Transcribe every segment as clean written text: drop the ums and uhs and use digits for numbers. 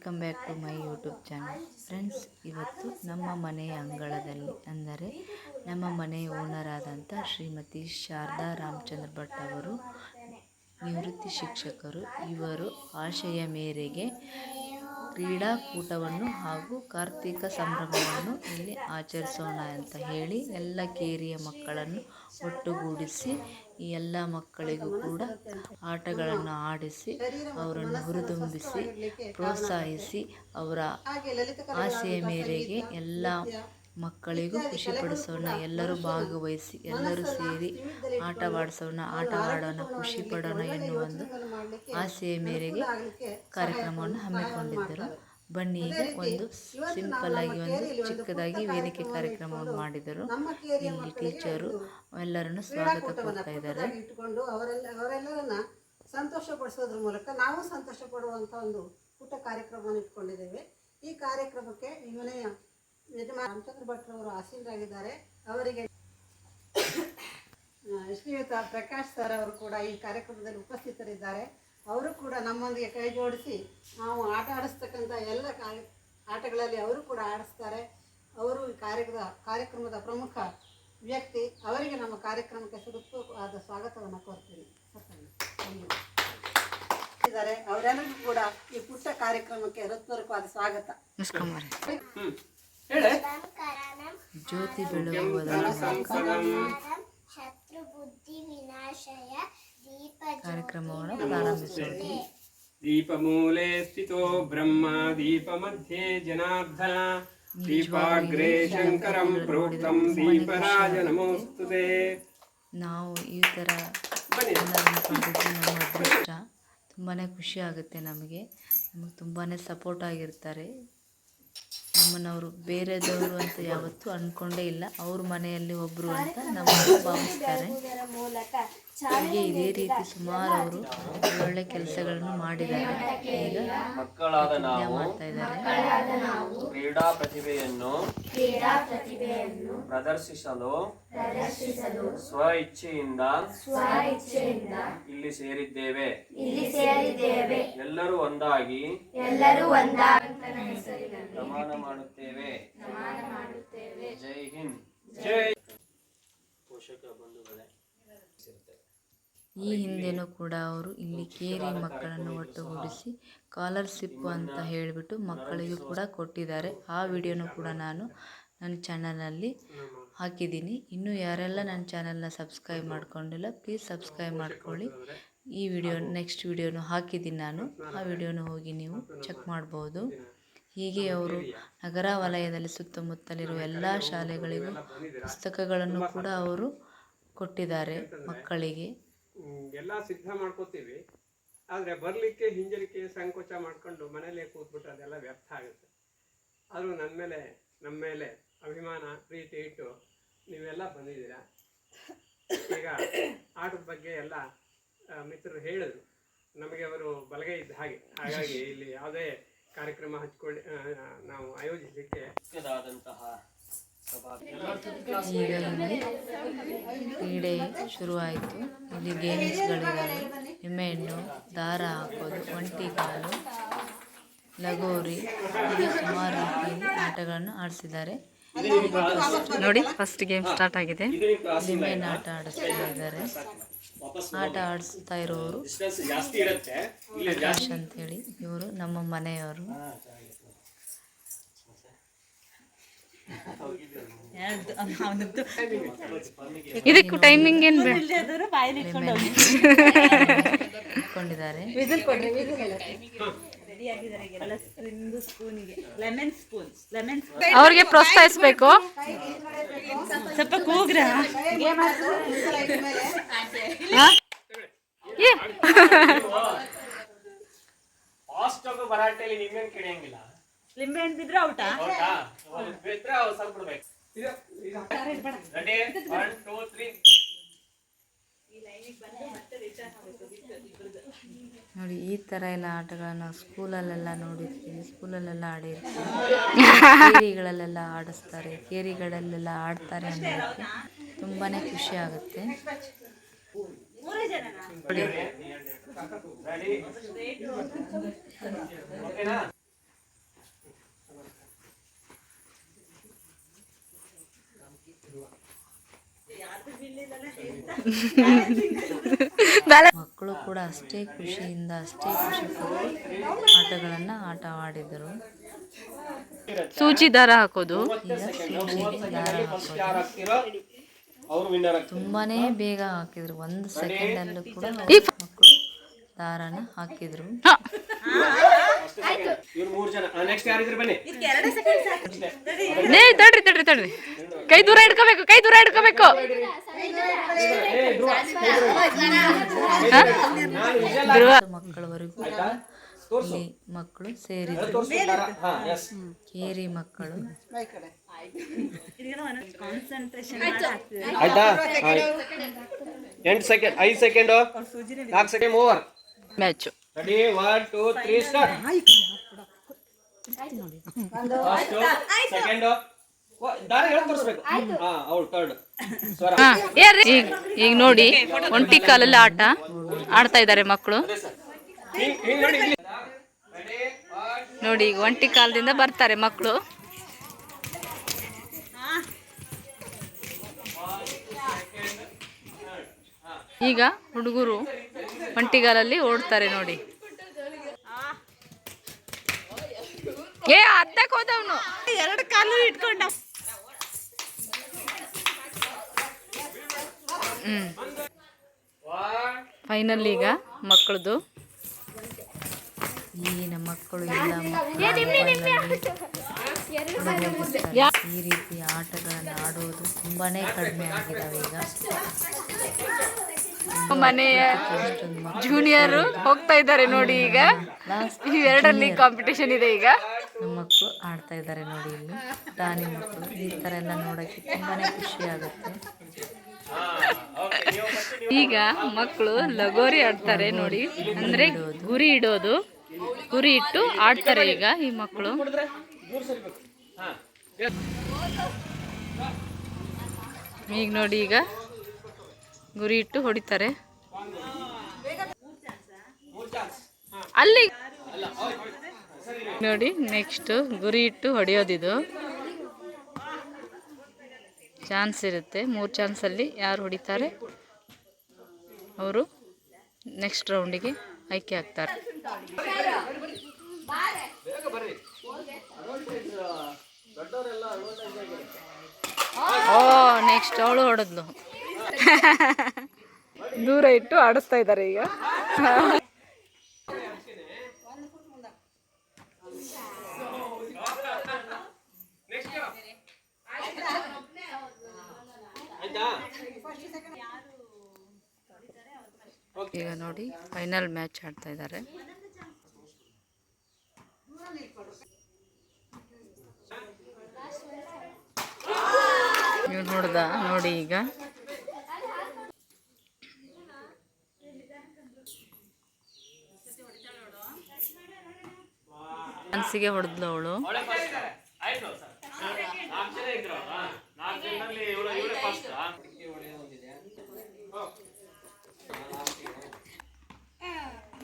Welcome back to my YouTube channel friends. ಇವತ್ತು ನಮ್ಮ ಮನೆಯ ಅಂಗಳದಲ್ಲಿ, ಅಂದರೆ ನಮ್ಮ ಮನೆಯ ಓನರ್ ಆದಂಥ ಶ್ರೀಮತಿ ಶಾರದಾ ರಾಮಚಂದ್ರ ಭಟ್ ಅವರು ನಿವೃತ್ತಿ ಶಿಕ್ಷಕರು. ಇವರು ಆಶಯ ಮೇರೆಗೆ ಕ್ರೀಡಾಕೂಟವನ್ನು ಹಾಗೂ ಕಾರ್ತಿಕ ಸಂಭ್ರಮವನ್ನು ಇಲ್ಲಿ ಆಚರಿಸೋಣ ಅಂತ ಹೇಳಿ ಎಲ್ಲ ಕೇರಿಯ ಮಕ್ಕಳನ್ನು ಒಟ್ಟುಗೂಡಿಸಿ ಈ ಎಲ್ಲ ಮಕ್ಕಳಿಗೂ ಕೂಡ ಆಟಗಳನ್ನು ಆಡಿಸಿ ಅವರನ್ನು ಹುರಿದುಂಬಿಸಿ ಪ್ರೋತ್ಸಾಹಿಸಿ ಅವರ ಆಸೆಯ ಮೇರೆಗೆ ಎಲ್ಲ ಮಕ್ಕಳಿಗೂ ಖುಷಿಪಡಿಸೋಣ, ಎಲ್ಲರೂ ಭಾಗವಹಿಸಿ ಎಲ್ಲರೂ ಸೇರಿ ಆಟವಾಡಿಸೋಣ, ಖುಷಿ ಪಡೋಣ ಎನ್ನುವ ಒಂದು ಆಸೆಯ ಮೇರೆಗೆ ಕಾರ್ಯಕ್ರಮವನ್ನು ಹಮ್ಮಿಕೊಂಡಿದ್ದರು. ಬನ್ನಿ, ಈಗ ಒಂದು ಸಿಂಪಲ್ ಆಗಿ ಒಂದು ಚಿಕ್ಕದಾಗಿ ವೇದಿಕೆ ಕಾರ್ಯಕ್ರಮವನ್ನು ಮಾಡಿದರು. ಇಲ್ಲಿ ಟೀಚರು ಎಲ್ಲರನ್ನು ಸ್ವಾಗತ ಕೊಡ್ತಾ ಇದ್ದಾರೆ. ಅವರೆಲ್ಲರನ್ನ ಸಂತೋಷ ಪಡಿಸೋದ್ರ ಮೂಲಕ ನಾವು ಸಂತೋಷ ಪಡುವಂಥ ಒಂದು ಪುಟ್ಟ ಕಾರ್ಯಕ್ರಮವನ್ನು ಇಟ್ಕೊಂಡಿದ್ದೇವೆ. ಈ ಕಾರ್ಯಕ್ರಮಕ್ಕೆ ಈ ಮನೆಯ ಯಜಮಾನ ರಾಮಚಂದ್ರ ಭಟ್ರವರು ಆಸೀನರಾಗಿದ್ದಾರೆ. ಅವರಿಗೆ ಶ್ರೀಯುತ ಪ್ರಕಾಶ್ ಸರ್ ಅವರು ಕೂಡ ಈ ಕಾರ್ಯಕ್ರಮದಲ್ಲಿ ಉಪಸ್ಥಿತರಿದ್ದಾರೆ. ಅವರು ಕೂಡ ನಮ್ಮೊಂದಿಗೆ ಕೈ ಜೋಡಿಸಿ ನಾವು ಆಟ ಆಡಿಸ್ತಕ್ಕಂಥ ಎಲ್ಲ ಆಟಗಳಲ್ಲಿ ಅವರು ಕೂಡ ಆಡಿಸ್ತಾರೆ. ಅವರು ಈ ಕಾರ್ಯಕ್ರಮದ ಪ್ರಮುಖ ವ್ಯಕ್ತಿ. ಅವರಿಗೆ ನಮ್ಮ ಕಾರ್ಯಕ್ರಮಕ್ಕೆ ಹೃತ್ಪೂರ್ವಕವಾದ ಸ್ವಾಗತವನ್ನು ಕೋರ್ತೀನಿ. ಅವರೆಲ್ಲರಿಗೂ ಕೂಡ ಈ ಪುಟ್ಟ ಕಾರ್ಯಕ್ರಮಕ್ಕೆ ಹೃತ್ಪೂರ್ವಕವಾದ ಸ್ವಾಗತ. ಜ್ಯೋತಿ ಬೆಳಗುವುದರ ಶತ್ರು ಬುದ್ಧಿ ವಿನಾಶಯ ಕಾರ್ಯಕ್ರಮವನ್ನು ಪ್ರಾರಂಭಿಸುವುದು. ದೀಪಮೂಲೆ ಸ್ಥಿತೋ ಬ್ರಹ್ಮ ದೀಪ ಮಧ್ಯೆ ಜನಾರ್ದನ ದೀಪಾಗ್ರೇ ಶಂಕರಂ ಪ್ರೋಕ್ತಂ ದೀಪರಾಜ ನಮೋಸ್ತುತೆ. ನಾವು ಈ ಥರ ಕಂಡಿದ್ದು ನಮ್ಮ ಅದೃಷ್ಟ. ತುಂಬಾ ಖುಷಿ ಆಗುತ್ತೆ ನಮಗೆ ತುಂಬಾ ಸಪೋರ್ಟ್ ಆಗಿರ್ತಾರೆ. ನಮ್ಮನ್ನವರು ಬೇರೆದವರು ಅಂತ ಯಾವತ್ತೂ ಅಂದ್ಕೊಂಡೇ ಇಲ್ಲ. ಅವ್ರ ಮನೆಯಲ್ಲಿ ಒಬ್ಬರು ಅಂತ ನಮ್ಮನ್ನು ಭಾವಿಸ್ತಾರೆ. ಹೀಗೆ ಇದೇ ರೀತಿ ಸುಮಾರು ಅವರು ಒಳ್ಳೆ ಕೆಲಸಗಳನ್ನು ಮಾಡಿದ್ದಾರೆ. ಈಗ ಮಕ್ಕಳಾದ ನಾವು ಮಾಡ್ತಾ ಇದ್ದಾರೆ. ಕ್ರೀಡಾ ಪ್ರತಿಭೆಯನ್ನು ಪ್ರದರ್ಶಿಸಲು ಸ್ವ ಇಚ್ಛೆಯಿಂದ ಇಲ್ಲಿ ಸೇರಿದ್ದೇವೆ. ಎಲ್ಲರೂ ಒಂದಾಗಿ ಪ್ರಮಾಣ ಮಾಡುತ್ತೇವೆ. ಜೈ ಹಿಂದ್. ಜೈ. ಪೋಷಕ ಬಂಧುಗಳೇ, ಈ ಹಿಂದೆನೂ ಕೂಡ ಅವರು ಇಲ್ಲಿ ಕೇರಿ ಮಕ್ಕಳನ್ನು ಒಟ್ಟುಗೂಡಿಸಿ ಸ್ಕಾಲರ್ಶಿಪ್ ಅಂತ ಹೇಳಿಬಿಟ್ಟು ಮಕ್ಕಳಿಗೂ ಕೂಡ ಕೊಟ್ಟಿದ್ದಾರೆ. ಆ ವಿಡಿಯೋನು ಕೂಡ ನಾನು ನನ್ನ ಚಾನಲ್ನಲ್ಲಿ ಹಾಕಿದ್ದೀನಿ. ಇನ್ನೂ ಯಾರೆಲ್ಲ ನನ್ನ ಚಾನಲ್ನ ಸಬ್ಸ್ಕ್ರೈಬ್ ಮಾಡ್ಕೊಂಡಿಲ್ಲ, ಪ್ಲೀಸ್ ಸಬ್ಸ್ಕ್ರೈಬ್ ಮಾಡ್ಕೊಳ್ಳಿ. ಈ ವಿಡಿಯೋ ನೆಕ್ಸ್ಟ್ ವಿಡಿಯೋನು ಹಾಕಿದ್ದೀನಿ ನಾನು. ಆ ವಿಡಿಯೋನು ಹೋಗಿ ನೀವು ಚೆಕ್ ಮಾಡ್ಬೋದು. ಹೀಗೆ ಅವರು ನಗರ ವಲಯದಲ್ಲಿ ಸುತ್ತಮುತ್ತಲಿರುವ ಎಲ್ಲ ಶಾಲೆಗಳಿಗೂ ಪುಸ್ತಕಗಳನ್ನು ಕೂಡ ಅವರು ಕೊಟ್ಟಿದ್ದಾರೆ ಮಕ್ಕಳಿಗೆ. ಎಲ್ಲ ಸಿದ್ಧ ಮಾಡ್ಕೋತೀವಿ, ಆದರೆ ಬರಲಿಕ್ಕೆ ಹಿಂಜರಿಕೆ ಸಂಕೋಚ ಮಾಡ್ಕೊಂಡು ಮನೇಲೇ ಕೂತ್ಬಿಟ್ರೆ ಅದೆಲ್ಲ ವ್ಯರ್ಥ ಆಗುತ್ತೆ. ಆದರೂ ನಮ್ಮ ಮೇಲೆ ಅಭಿಮಾನ ಪ್ರೀತಿ ಇಟ್ಟು ನೀವೆಲ್ಲ ಬಂದಿದ್ದೀರಾ. ಈಗ ಆಟದ ಬಗ್ಗೆ ಎಲ್ಲ ಮಿತ್ರರು ಹೇಳಿದ್ರು. ನಮಗೆ ಅವರು ಬಲಗೈ ಇದ್ದ ಹಾಗಾಗಿ ಇಲ್ಲಿ ಯಾವುದೇ ಕಾರ್ಯಕ್ರಮ ನಾವು ಆಯೋಜಿಸಲಿಕ್ಕೆ ಈಗ ಇಲ್ಲಿ ಕ್ರೀಡೆ ಶುರುವಾಯಿತು. ಇಲ್ಲಿ ಗೇಮ್ಸ್ಗಳಿದ್ದಾವೆ. ಎಮ್ಮೆಹಣ್ಣು, ದಾರ ಹಾಕೋದು, ಒಂಟಿಕಾಲು, ಲಗೋರಿ, ಹೀಗೆ ಸುಮಾರು ರೀತಿಯಲ್ಲಿ ಆಟಗಳನ್ನು ಆಡಿಸಿದ್ದಾರೆ. ನೋಡಿ, ಫಸ್ಟ್ ಗೇಮ್ ಸ್ಟಾರ್ಟ್ ಆಗಿದೆ. ಎಮ್ಮೆಹಣ್ಣು ಆಟ ಆಡಿಸ್ತಾ ಇದ್ದಾರೆ. ಆಟ ಆಡಿಸ್ತಾ ಇರೋರು ಪ್ರಕಾಶ್ ಅಂತೇಳಿ. ಇವರು ನಮ್ಮ ಮನೆಯವರು. ಇದಕ್ಕೂ ಟೈಮಿಂಗ್ ಏನು ಇಟ್ಕೊಂಡಿದ್ದಾರೆ. ಅವ್ರಿಗೆ ಪ್ರೋತ್ಸಾಹಿಸಬೇಕು. ಸ್ವಲ್ಪ ಕೂಗ್ರ ಬರಾಟೆಯಲ್ಲಿ ನಿಮ್ಮೇನ್ ಕೆಡಿಯಂಗಿಲ್ಲ. ಲಿಂಬೆ ಹಣ್ಣಿದ್ರೆ ಔಟಾ? ಸ್ವಲ್ಪ ಬಿಡ್ಬೇಕು. ರೆಡಿ? 1 2 3. ನೋಡಿ, ಈ ಥರ ಎಲ್ಲ ಆಟಗಳನ್ನು ಸ್ಕೂಲಲ್ಲೆಲ್ಲ ನೋಡಿರ್ತೀವಿ, ಸ್ಕೂಲಲ್ಲೆಲ್ಲ ಆಡಿರ್ತೀವಿ. ಕೇರಿಗಳಲ್ಲೆಲ್ಲ ಆಡಿಸ್ತಾರೆ, ಕೇರಿಗಳಲ್ಲೆಲ್ಲ ಆಡ್ತಾರೆ ಅನ್ನೋದಕ್ಕೆ ತುಂಬಾ ಖುಷಿ ಆಗುತ್ತೆ. ಮಕ್ಕಳು ಕೂಡ ಅಷ್ಟೇ ಖುಷಿಯಿಂದ ಅಷ್ಟೇ ಖುಷಿ ಪಟ್ಟು ಆಟಗಳನ್ನು ಆಡಿದರು. ಸೂಚಿ ದಾರ ಹಾಕೋದು. ಈಗ ಸೂಜಿಗೆ ದಾರ ಹಾಕೋದು ಅವ್ರು ವಿನ್ನರ್ ತುಂಬಾನೇ ಬೇಗ ಹಾಕಿದ್ರು. 1 ಸೆಕೆಂಡಲ್ಲೂ ಕೂಡ ಮಕ್ಕಳು ದಾರನ ಹಾಕಿದ್ರು. ಇವ್ರು 3 ಜನ. ನೆಕ್ಸ್ಟ್ ಯಾರಿದ್ರು ಬನ್ನಿ. ತಡ್ರಿ ಕೈ ದೂರ ಇಟ್ಕೋಬೇಕು. ಮಕ್ಕಳವರೆಗೂ ಇಲ್ಲಿ ಮಕ್ಕಳು ಸೇರಿದ್ರು. ಕೇರಿ ಮಕ್ಕಳು ಆಯ್ತಾ 8 second 5 second 4 second over match. Ready 1 2 3 start. First second ದಾರಿ ಹೇಳಿ ತೋರಿಸ್ಬೇಕು. ಅವಳು ಥರ್ಡ್ ಸ್ವರ. ಈಗ ನೋಡಿ ಒಂಟಿ ಕಾಲಲ್ಲಿ ಆಡ್ತಾ ಇದ್ದಾರೆ ಮಕ್ಕಳು. ಹಿಂಗ್ ನೋಡಿ ಇಲ್ಲಿ. ರೆಡಿ 1 ನೋಡಿ ಈಗ ಒಂಟಿ ಕಾಲದಿಂದ ಬರ್ತಾರೆ ಮಕ್ಕಳು. ಈಗ ಹುಡುಗರು ಒಂಟಿಗಾಲಲ್ಲಿ ಓಡ್ತಾರೆ ನೋಡಿ. ಅತ್ತಕ್ಕೆ ಹೋದವನು 2 ಕಾಲು ಇಟ್ಕೊಂಡ. ಫೈನಲ್ ಈಗ ಮಕ್ಕಳದು. ಈಗಿನ ಮಕ್ಕಳು ಎಲ್ಲ ಈ ರೀತಿ ಆಟಗಳನ್ನು ಆಡೋದು ತುಂಬಾನೇ ಕಡಿಮೆ ಆಗಿದಾವೆ ಈಗ. ಮನೆಯ ಜೂನಿಯರ್ ಹೋಗ್ತಾ ಇದ್ದಾರೆ ನೋಡಿ. ಈಗ ಇವೆರಡಲ್ಲಿ ಕಾಂಪಿಟೇಷನ್ ಇದೆ. ಈಗ ನಮ್ಮ ಮಕ್ಕಳು ಆಡ್ತಾ ಇದ್ದಾರೆ ನೋಡಿ. ಇಲ್ಲಿ ದಾನಿ ಮಕ್ಕಳು ಈ ಥರ ಎಲ್ಲ ನೋಡೋಕ್ಕೆ ತುಂಬಾನೇ ಖುಷಿ ಆಗುತ್ತೆ. ಈಗ ಮಕ್ಕಳು ಲಗೋರಿ ಆಡ್ತಾರೆ ನೋಡಿ. ಅಂದ್ರೆ ಗುರಿ ಇಡೋದು. ಗುರಿ ಇಟ್ಟು ಆಡ್ತಾರೆ ಈಗ ಈ ಮಕ್ಕಳು. ಈಗ ನೋಡಿ ಈಗ ಗುರಿ ಇಟ್ಟು ಹೊಡಿತಾರೆ ಅಲ್ಲಿ ನೋಡಿ. ನೆಕ್ಸ್ಟ್ ಗುರಿ ಇಟ್ಟು ಹೊಡೆಯೋದಿದು ಚಾನ್ಸ್ ಇರುತ್ತೆ. 3 ಚಾನ್ಸಲ್ಲಿ ಯಾರು ಹೊಡಿತಾರೆ ಅವರು ನೆಕ್ಸ್ಟ್ ರೌಂಡಿಗೆ ಆಯ್ಕೆ ಆಗ್ತಾರೆ. ನೆಕ್ಸ್ಟ್ ಅವಳು ಹೊಡೆದ್ಲು. ದೂರ ಇಟ್ಟು ಆಡಿಸ್ತಾ ಇದ್ದಾರೆ ಈಗ. ಈಗ ನೋಡಿ ಫೈನಲ್ ಮ್ಯಾಚ್ ಆಡ್ತಾ ಇದ್ದಾರೆ. ನೀವು ನೋಡ್ದ ನೋಡಿ ಈಗ ಮನಸ್ಸಿಗೆ ಹೊಡೆದ್ಲು ಅವಳು.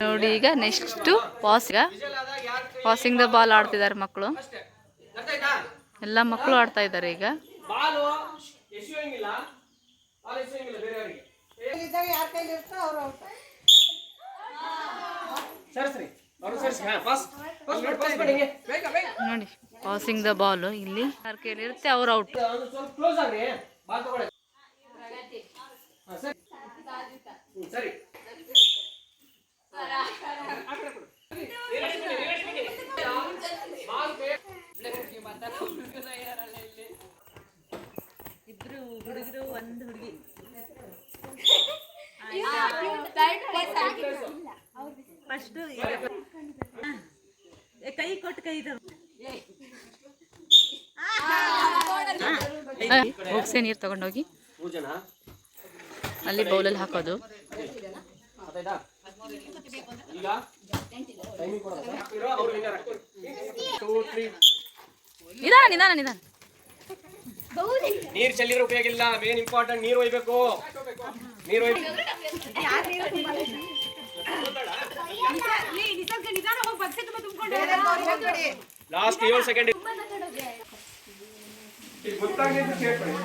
ನೋಡಿ ಈಗ ನೆಕ್ಸ್ಟ್ ಪಾಸಿಂಗ್ ದ ಬಾಲ್ ಆಡ್ತಿದ್ದಾರೆ ಮಕ್ಕಳು. ಎಲ್ಲ ಮಕ್ಕಳು ಆಡ್ತಾ ಇದ್ದಾರೆ ಈಗ. ನೋಡಿ ಪಾಸಿಂಗ್ ದ ಬಾಲ್ ಇಲ್ಲಿ ಯಾರ ಕೈಯಲ್ಲಿ ಇರುತ್ತೆ ಅವ್ರು ಔಟ್. ಸರಿ ಇಬ್ರು ಹುಡುಗರು ಒಂದು ಹುಡುಗಿ. ಫಸ್ಟ್ ಕೈ ಕೊಟ್ಟು ಕೈ ಹೋಗ್ಸೆ ನೀರು ತಗೊಂಡೋಗಿ ಅಲ್ಲಿ ಬೌಲಲ್ಲಿ ಹಾಕೋದು. ನಿಧಾನ ನಿಧಾನ ನಿಧಾನ. ನೀರ್ ಚೆಲ್ಲಿದ್ರೆ ಉಪಯೋಗ ಇಲ್ಲ. ಮೇನ್ ಇಂಪಾರ್ಟೆಂಟ್ ನೀರು ಒಯ್ಬೇಕು. ನೀರು ಲಾಸ್ಟ್ 7 ಸೆಕೆಂಡ್. ಗೊತ್ತಾಗಿದ್ದು ಕೇಳ್ಕೊಳ್ಳಿ.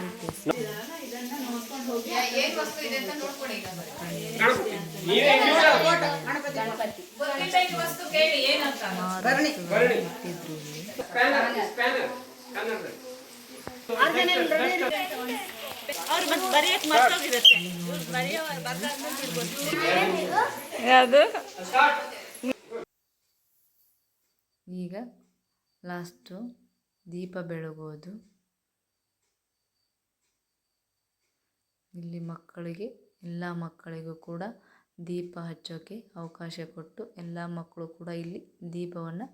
ಇಟ್ಟಿದ್ರು ಇಲ್ಲಿ. ಸ್ಪ್ಯಾನರ್ ಕನ್ನಡದಲ್ಲಿ. ಈಗ ಲಾಸ್ಟು ದೀಪ ಬೆಳಗೋದು. ಇಲ್ಲಿ ಮಕ್ಕಳಿಗೆ ಎಲ್ಲ ಮಕ್ಕಳಿಗೂ ಕೂಡ ದೀಪ ಹಚ್ಚೋಕ್ಕೆ ಅವಕಾಶ ಕೊಟ್ಟು ಎಲ್ಲ ಮಕ್ಕಳು ಕೂಡ ಇಲ್ಲಿ ದೀಪವನ್ನು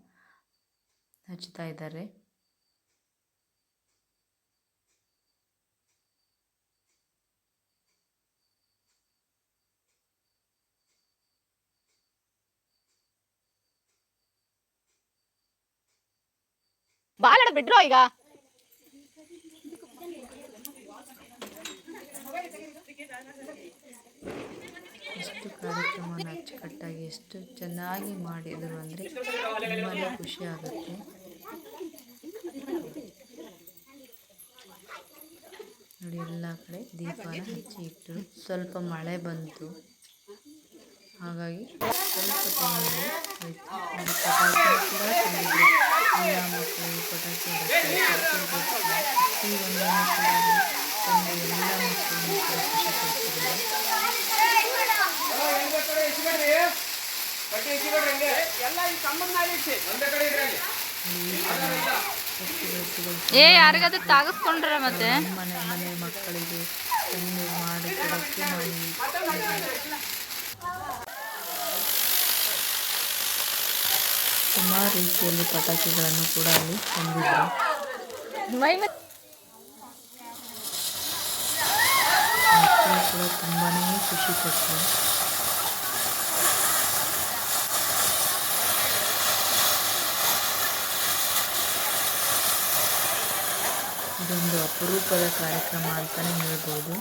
ಹಚ್ತಾ ಇದ್ದಾರೆ. ಬಾಲ್ ಆಡೋದು ಬಿಡ್ರೋ ಈಗ. ಎಷ್ಟು ಕಾರ್ಯಕ್ರಮನ ಅಚ್ಚುಕಟ್ಟಾಗಿ ಎಷ್ಟು ಚೆನ್ನಾಗಿ ಮಾಡಿದರು ಅಂದರೆ ತುಂಬಾ ಖುಷಿ ಆಗುತ್ತೆ. ನೋಡಿ ಎಲ್ಲ ಕಡೆ ದೀಪನ ಹಚ್ಚಿ ಇಟ್ಟರು. ಸ್ವಲ್ಪ ಮಳೆ ಬಂತು, ಹಾಗಾಗಿ ಸ್ವಲ್ಪ ಟೈಮಲ್ಲಿ ಹೋಯಿತು. ನೋಡಿ ಪಟಾಕಿ ಕೂಡ ತಂದಿದ್ರು. ಎಲ್ಲ ಮಕ್ಕಳಿಗೆ ಪಟಾಕಿ ಪ್ರತಿಯೊಂದನ್ನು ಕೂಡ ತಂದು ಎಲ್ಲ ಮಕ್ಕಳನ್ನು ಕೂಡ ಖುಷಿ ಪಡ್ತಿದ್ದಾರೆ. ಯಾರಿಗಾದ್ರೂ ತಾಗಿಸ್ಕೊಂಡ್ರೆ ಮತ್ತೆ ಮನೆ ಮಕ್ಕಳಿಗೆ ತಂದು ಮಾಡಿ ಕೊಡೋಕ್ಕೆ ಸುಮಾರು ರೀತಿಯಲ್ಲಿ ಪಟಾಕಿಗಳನ್ನು ಕೂಡ ಅಲ್ಲಿ ತಂದಿದ್ರು. ಮಕ್ಕಳು ಕೂಡ ತುಂಬಾ ಖುಷಿ ಪಟ್ಟರು. ಇದೊಂದು ಅಪರೂಪದ ಕಾರ್ಯಕ್ರಮ ಅಂತಲೇ ಹೇಳ್ಬೋದು.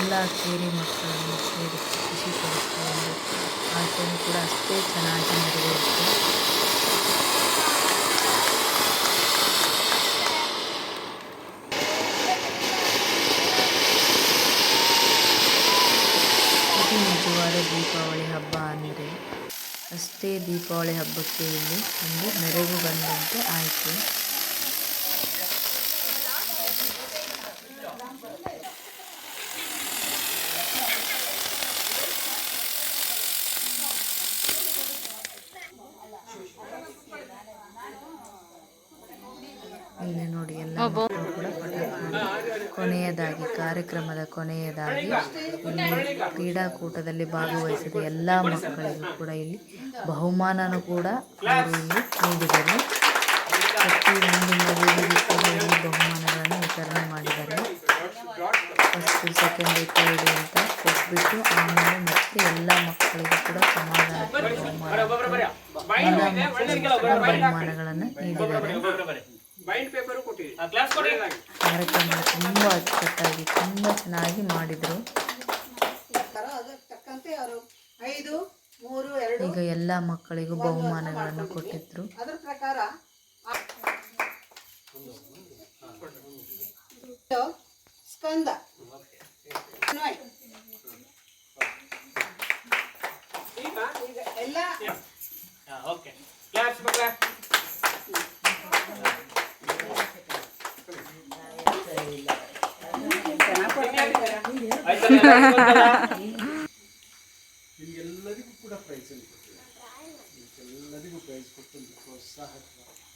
ಎಲ್ಲ ಕೇರಿ ಮಕ್ಕಳನ್ನು ಸೇರಿ ಖುಷಿ ಪಡಿಸುವ ಒಂದು ಆಚರಣೆ ಕೂಡ ಅಷ್ಟೇ ಚೆನ್ನಾಗಿ ನೆರವೇರಿತು. ಇದು ನಿಜವಾದ ದೀಪಾವಳಿ ಹಬ್ಬ ಅಂದರೆ ಅಷ್ಟೇ ದೀಪಾವಳಿ ಹಬ್ಬಕ್ಕೆ ಇಲ್ಲಿ ಒಂದು ಮೆರುಗು ಬಂದಂತೆ ಆಯಿತು. ಇಲ್ಲಿ ನೋಡಿ ಎಲ್ಲ ಮಕ್ಕಳು ಕೂಡ ಪಟಾಕಿ ಕೊನೆಯದಾಗಿ ಕಾರ್ಯಕ್ರಮದ ಕೊನೆಯದಾಗಿ ಇಲ್ಲಿ ಕ್ರೀಡಾಕೂಟದಲ್ಲಿ ಭಾಗವಹಿಸಿದ ಎಲ್ಲ ಮಕ್ಕಳಿಗೂ ಕೂಡ ಇಲ್ಲಿ ಬಹುಮಾನನೂ ಕೂಡ ಅವರು ಇಲ್ಲಿ ನೀಡಿದರು. ಪ್ರತಿಯೊಂದು ಮಗುವಿಗೂ ಕೂಡ ಇಲ್ಲಿ ಬಹುಮಾನಗಳನ್ನು ವಿತರಣೆ ಮಾಡಿದ್ದಾರೆ. ಫಸ್ಟು ಸೆಕೆಂಡು ಥರ್ಡು ಅಂತ ಕೊಟ್ಬಿಟ್ಟು ಆಮೇಲೆ ಮತ್ತೆ ಎಲ್ಲ ಮಕ್ಕಳಿಗೂ ಕೂಡ ಸಮಾಧಾನಕ್ಕೆ ಬಹುಮಾನಗಳನ್ನು ನೀಡಿದ್ದಾರೆ. ಕಾರ್ಯಕ್ರಮ ತುಂಬ ಅಚ್ಚುಕಟ್ಟಾಗಿ ತುಂಬ ಚೆನ್ನಾಗಿ ಮಾಡಿದರು. ಈಗ ಎಲ್ಲ ಮಕ್ಕಳಿಗೂ ಬಹುಮಾನಗಳನ್ನು ಕೊಟ್ಟಿದ್ರು. ಅದರ ಪ್ರಕಾರ ಸ್ಕಂದ ಎಲ್ಲ ನಿಮಗೆಲ್ಲರಿಗೂ ಕೂಡ ಪ್ರೈಸನ್ನು ಕೊಟ್ಟಿದ್ದಾರೆ. ಎಲ್ಲರಿಗೂ ಪ್ರೈಸ್ ಕೊಟ್ಟು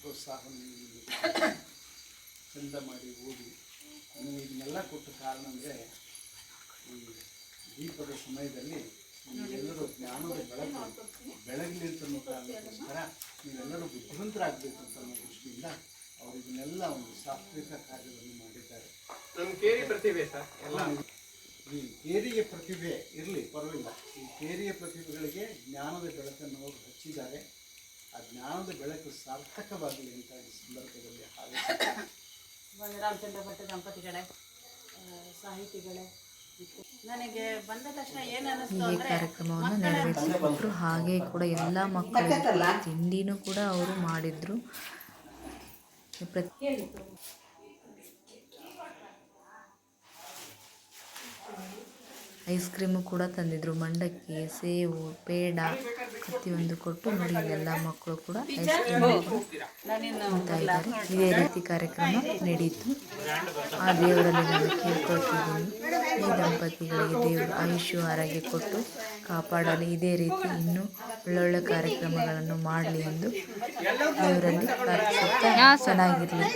ಪ್ರೋತ್ಸಾಹವನ್ನು ಚಂದ ಮಾಡಿ ಓದಿ ನೀವು ಇದನ್ನೆಲ್ಲ ಕೊಟ್ಟ ಕಾರಣ ಅಂದರೆ ಈ ದೀಪದ ಸಮಯದಲ್ಲಿ ನೀವೆಲ್ಲರೂ ಜ್ಞಾನದ ಬೆಳಗಲಿ ಅಂತನ್ನೋ ಕಾರಣಕ್ಕೋಸ್ಕರ ನೀವೆಲ್ಲರೂ ಬುದ್ಧಿವಂತರಾಗಬೇಕು ಅಂತ ಅನ್ನೋ ದೃಷ್ಟಿಯಿಂದ ಅವರು ಇದನ್ನೆಲ್ಲ ಒಂದು ಸಾತ್ವಿಕ ಕಾರ್ಯವನ್ನು ಮಾಡಿದ್ದಾರೆ. ನಮ್ಮ ಕೇರಿ ಪ್ರತಿಭೆ ಸರ್ ಎಲ್ಲ ಈ ಕೇರಿಯ ಪ್ರತಿಭೆ ಇರಲಿ ಪರವಾಗಿಲ್ಲ. ಈ ಕೇರಿಯ ಪ್ರತಿಭೆಗಳಿಗೆ ಜ್ಞಾನದ ಬೆಳಕನ್ನು ಅವರು ಹಚ್ಚಿದ್ದಾರೆ. ಆ ಜ್ಞಾನದ ಬೆಳಕು ಸಾರ್ಥಕವಾಗಲಿ ಅಂತ ಈ ಸಂದರ್ಭದಲ್ಲಿ ಹಾರೈಸುತ್ತಾರೆ. ರಾಮಚಂದ್ರ ಭಟ್ ದಂಪತಿಗಳೇ, ಸಾಹಿತಿಗಳೇ, ನನಗೆ ಬಂದ ತಕ್ಷಣ ಏನು ಅನ್ನಿಸ್ತು ಹೀಗೆ ಅಂದರೆ ಕಾರ್ಯಕ್ರಮವನ್ನು ನೆರವೇರಿಸಿಕೊಟ್ರು. ಹಾಗೆ ಕೂಡ ಎಲ್ಲ ಮಕ್ಕಳಿಗೂ ತಿಂಡಿನೂ ಕೂಡ ಅವರು ಮಾಡಿದ್ರು. ಐಸ್ ಕ್ರೀಮು ಕೂಡ ತಂದಿದ್ರು. ಮಂಡಕ್ಕಿ, ಸೇವು, ಪೇಡ ಪ್ರತಿಯೊಂದು ಕೊಟ್ಟು ನೋಡಿ ಎಲ್ಲ ಮಕ್ಕಳು ಕೂಡ ಐಸ್ ಕ್ರೀಮ್ ತಿಂತಾ ಇದ್ದಾರೆ. ಇದೇ ರೀತಿ ಕಾರ್ಯಕ್ರಮ ನಡೀತು. ಆ ದೇವರಲ್ಲಿ ನಾನು ಕೇಳ್ಕೊಳ್ತಿದ್ದೀನಿ, ಈ ದಂಪತಿಗಳಿಗೆ ದೇವರು ಆಯುಷ್ಯ ಆರೋಗ್ಯ ಕೊಟ್ಟು ಕಾಪಾಡಲಿ. ಇದೇ ರೀತಿ ಇನ್ನೂ ಒಳ್ಳೊಳ್ಳೆ ಕಾರ್ಯಕ್ರಮಗಳನ್ನು ಮಾಡಲಿ ಎಂದು ದೇವರಲ್ಲಿ ಪ್ರಾರ್ಥಿಸುತ್ತಾ ಚೆನ್ನಾಗಿರಲಿ.